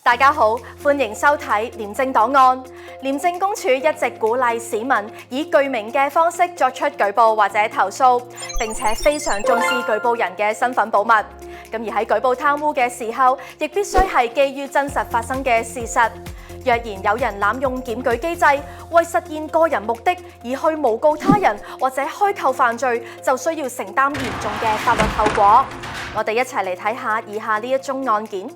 大家好，歡迎收睇廉政檔案。廉政公署一直鼓勵市民以具名嘅方式作出舉報或者投訴，並且非常重視舉報人嘅身份保密。咁而喺舉報貪污嘅時候，亦必須係基於真實發生嘅事實。若然有人濫用檢舉機制，為實現個人目的而去誣告他人或者虛構犯罪，就需要承擔嚴重嘅法律後果。我哋一齊嚟睇下以下呢一宗案件。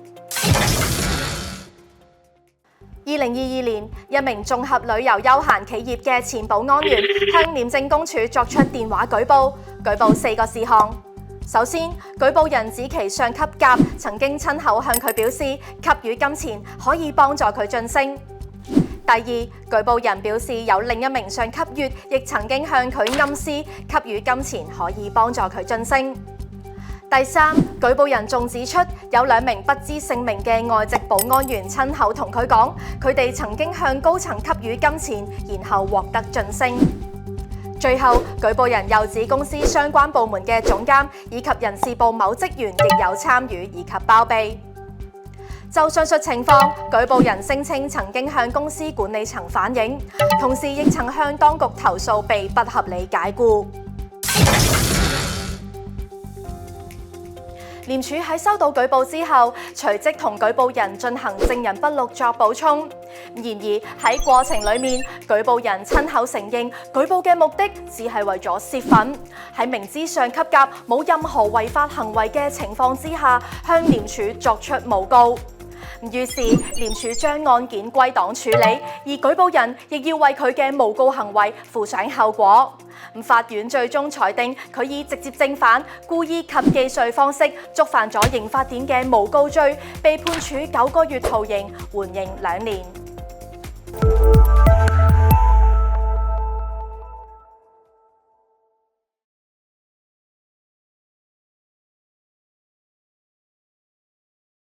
2022年，一名綜合旅遊休閒企業嘅前保安員向廉政公署作出電話舉報4個事項。首先，舉報人指其上級甲曾經親口向佢表示，給予金錢可以幫助佢晉升。第二，舉報人表示有另一名上級乙亦曾經向佢暗示，給予金錢可以幫助佢晉升。第三，舉報人仲指出有兩名不知姓名嘅外籍保安員親口同佢講，佢哋曾經向高層給予金錢，然後獲得晉升。最後，舉報人又指公司相關部門嘅總監以及人事部某職員亦有參與以及包庇。就上述情況，舉報人聲稱曾經向公司管理層反映，同時亦曾向當局投訴被不合理解僱。廉署喺收到舉報之後，隨即同舉報人進行證人筆錄作補充。然而喺過程裡面，舉報人親口承認舉報嘅目的只係為咗洩憤，喺明知上級甲冇任何違法行為嘅情況之下，向廉署作出誣告。於是廉署將案件歸檔處理，而舉報人亦要為佢嘅誣告行為負上後果。法院最終裁定佢以直接正犯、故意及既遂方式觸犯咗刑法典嘅誣告罪，被判處9個月徒刑，緩刑2年。